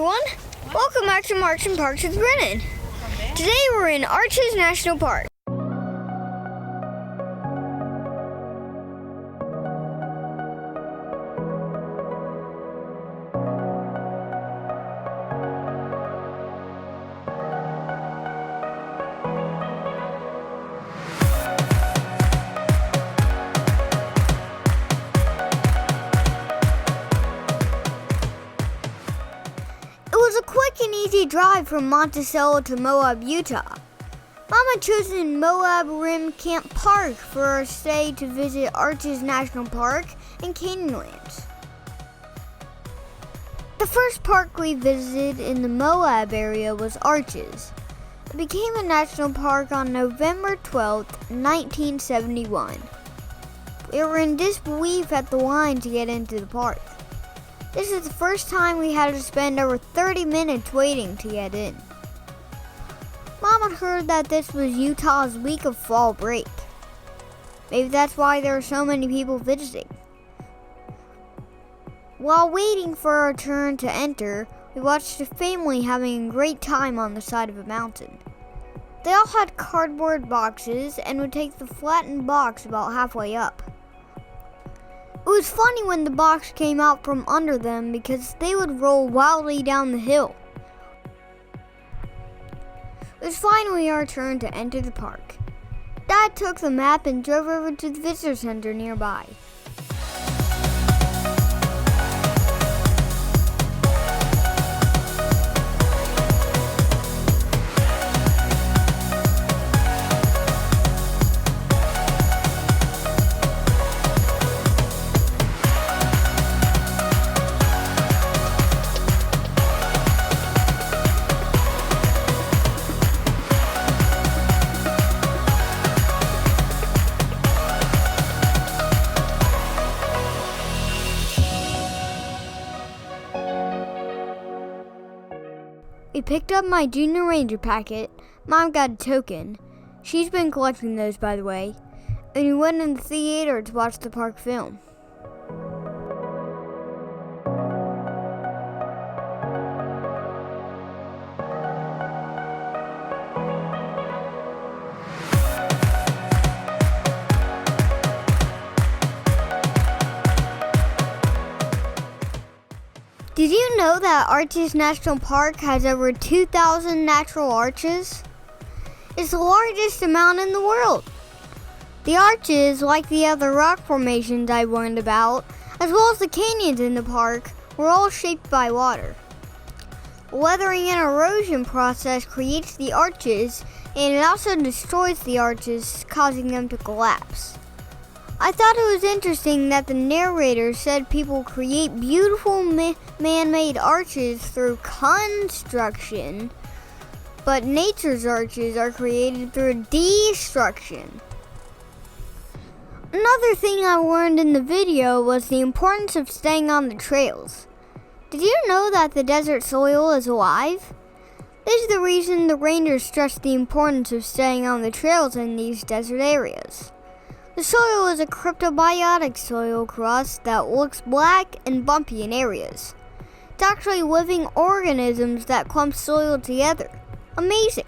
everyone. Welcome back to Marks and Parks with Brennan. Today we're in Arches National Park. It was a quick and easy drive from Monticello to Moab, Utah. Mama chose in Moab Rim Camp Park for our stay to visit Arches National Park and Canyonlands. The first park we visited in the Moab area was Arches. It became a national park on November 12, 1971. We were in disbelief at the line to get into the park. This is the first time we had to spend over 30 minutes waiting to get in. Mom had heard that this was Utah's week of fall break. Maybe that's why there are so many people visiting. While waiting for our turn to enter, we watched a family having a great time on the side of a mountain. They all had cardboard boxes and would take the flattened box about halfway up. It was funny when the box came out from under them because they would roll wildly down the hill. It was finally our turn to enter the park. Dad took the map and drove over to the visitor center nearby. We picked up my Junior Ranger packet. Mom got a token. She's been collecting those, by the way. And we went in the theater to watch the park film. Did you know that Arches National Park has over 2,000 natural arches? It's the largest amount in the world. The arches, like the other rock formations I learned about, as well as the canyons in the park, were all shaped by water. Weathering and erosion process creates the arches, and it also destroys the arches, causing them to collapse. I thought it was interesting that the narrator said people create beautiful man-made arches through construction, but nature's arches are created through destruction. Another thing I learned in the video was the importance of staying on the trails. Did you know that the desert soil is alive? This is the reason the rangers stress the importance of staying on the trails in these desert areas. The soil is a cryptobiotic soil crust that looks black and bumpy in areas. It's actually living organisms that clump soil together. Amazing!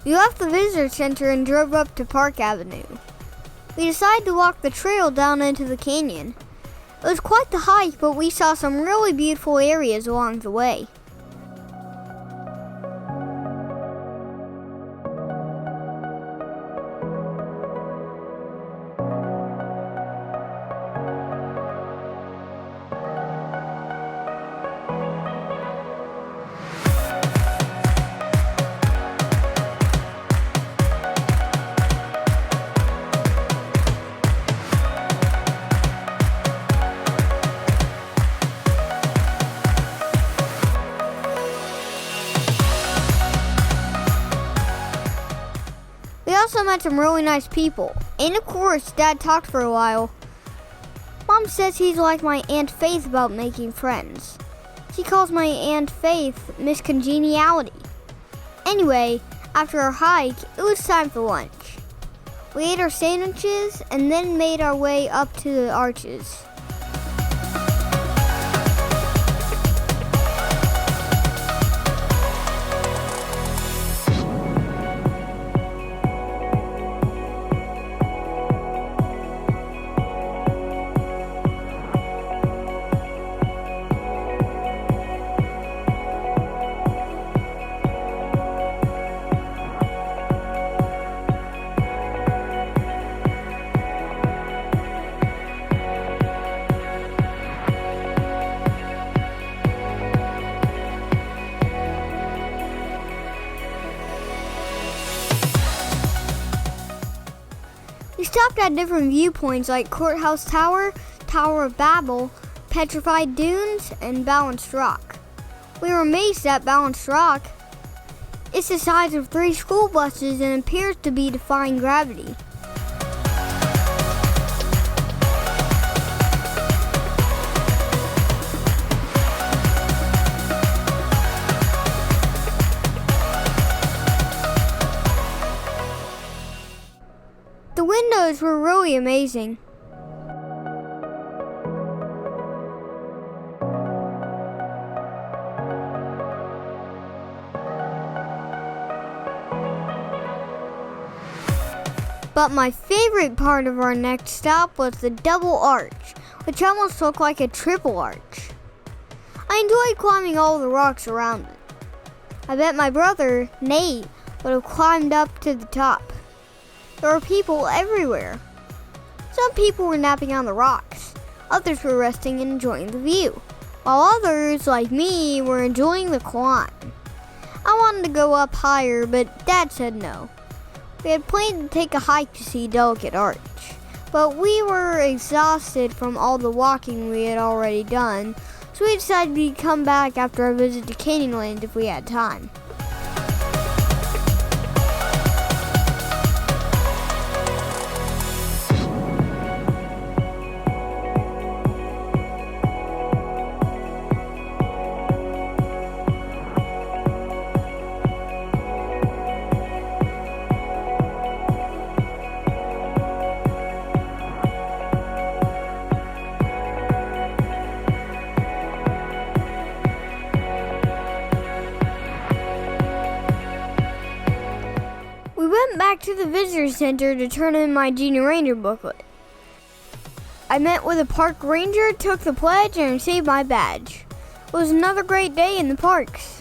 We left the visitor center and drove up to Park Avenue. We decided to walk the trail down into the canyon. It was quite the hike, but we saw some really beautiful areas along the way. We also met some really nice people. And of course, Dad talked for a while. Mom says he's like my Aunt Faith about making friends. She calls my Aunt Faith Miss Congeniality. Anyway, after our hike, it was time for lunch. We ate our sandwiches and then made our way up to the arches. We stopped at different viewpoints like Courthouse Tower, Tower of Babel, Petrified Dunes, and Balanced Rock. We were amazed at Balanced Rock. It's the size of 3 school buses and appears to be defying gravity. The windows were really amazing. But my favorite part of our next stop was the double arch, which almost looked like a triple arch. I enjoyed climbing all the rocks around it. I bet my brother, Nate, would have climbed up to the top. There were people everywhere. Some people were napping on the rocks. Others were resting and enjoying the view, while others, like me, were enjoying the climb. I wanted to go up higher, but Dad said no. We had planned to take a hike to see Delicate Arch, but we were exhausted from all the walking we had already done, so we decided we'd come back after our visit to Canyonlands if we had time. Back to the visitor center to turn in my Junior Ranger booklet. I met with a park ranger, took the pledge, and received my badge. It was another great day in the parks.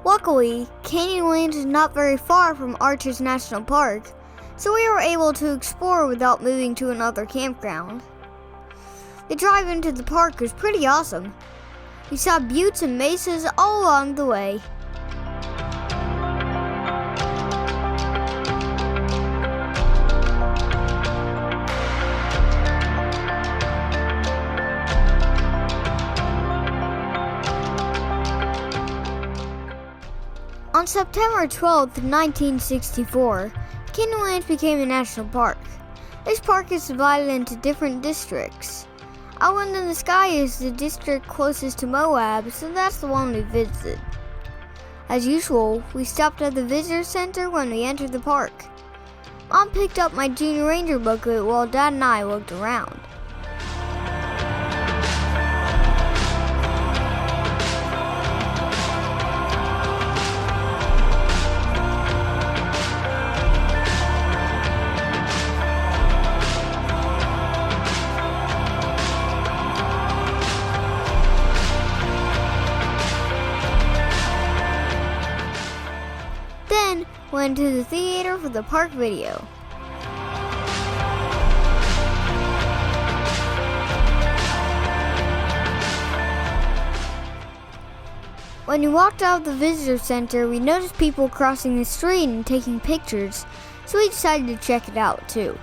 Luckily, Canyonlands is not very far from Arches National Park, so we were able to explore without moving to another campground. The drive into the park was pretty awesome. We saw buttes and mesas all along the way. On September 12, 1964, Canyonlands became a national park. This park is divided into different districts. Island in the Sky is the district closest to Moab, so that's the one we visited. As usual, we stopped at the visitor center when we entered the park. Mom picked up my Junior Ranger booklet while Dad and I looked around. went to the theater for the park video. When we walked out of the visitor center, we noticed people crossing the street and taking pictures, so we decided to check it out too.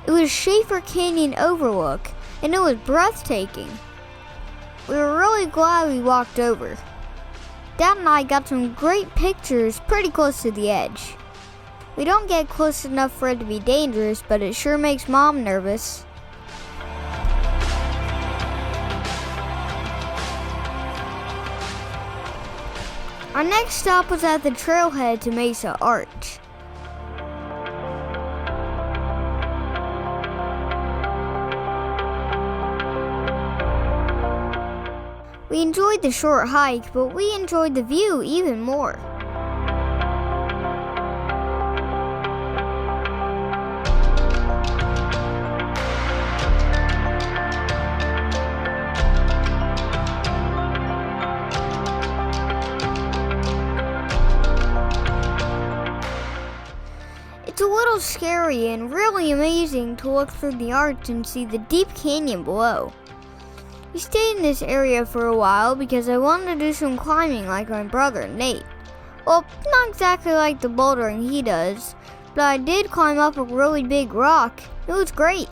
It was Schaefer Canyon overlook, and it was breathtaking. We were really glad we walked over. Dad and I got some great pictures pretty close to the edge. We don't get close enough for it to be dangerous, but it sure makes Mom nervous. Our next stop was at the trailhead to Mesa Arch. We enjoyed the short hike, but we enjoyed the view even more. It's a little scary and really amazing to look through the arch and see the deep canyon below. We stayed in this area for a while because I wanted to do some climbing like my brother, Nate. Well, not exactly like the bouldering he does, but I did climb up a really big rock. It was great.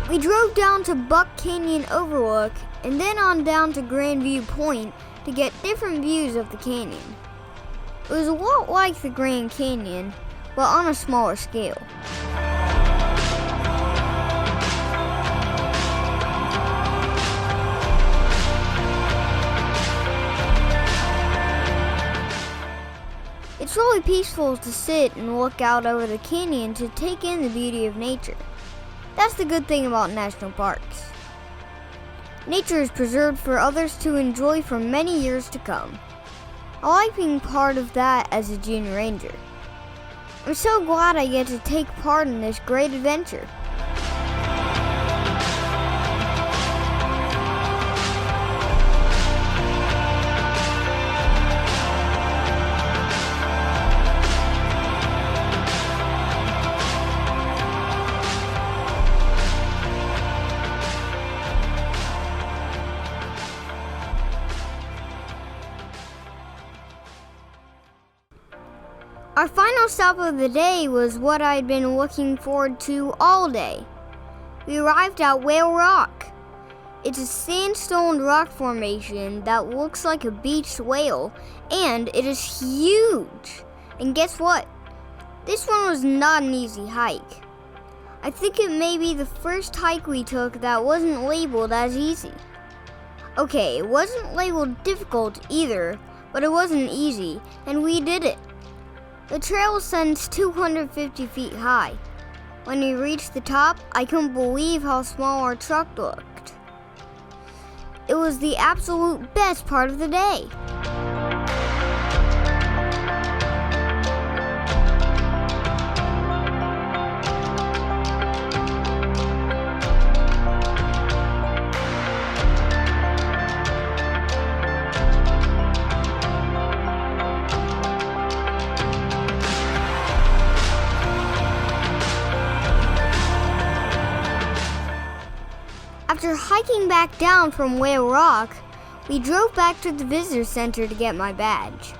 We drove down to Buck Canyon Overlook and then on down to Grand View Point to get different views of the canyon. It was a lot like the Grand Canyon, but on a smaller scale. It's really peaceful to sit and look out over the canyon to take in the beauty of nature. That's the good thing about national parks. Nature is preserved for others to enjoy for many years to come. I like being part of that as a junior ranger. I'm so glad I get to take part in this great adventure. Our final stop of the day was what I'd been looking forward to all day. We arrived at Whale Rock. It's a sandstone rock formation that looks like a beached whale, and it is huge. And guess what? This one was not an easy hike. I think it may be the first hike we took that wasn't labeled as easy. Okay, it wasn't labeled difficult either, but it wasn't easy, and we did it. The trail ascends 250 feet high. When we reached the top, I couldn't believe how small our truck looked. It was the absolute best part of the day. After hiking back down from Whale Rock, we drove back to the visitor center to get my badge.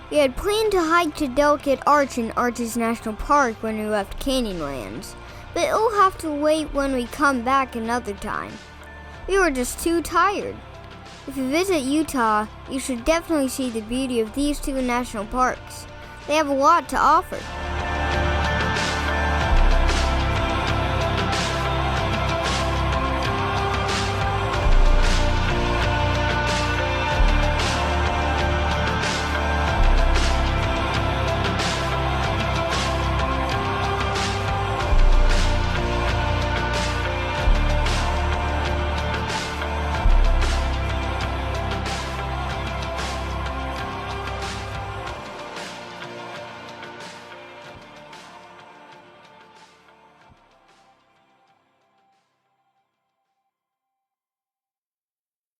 We had planned to hike to Delicate Arch in Arches National Park when we left Canyonlands, but it'll have to wait when we come back another time. We were just too tired. If you visit Utah, you should definitely see the beauty of these two national parks. They have a lot to offer.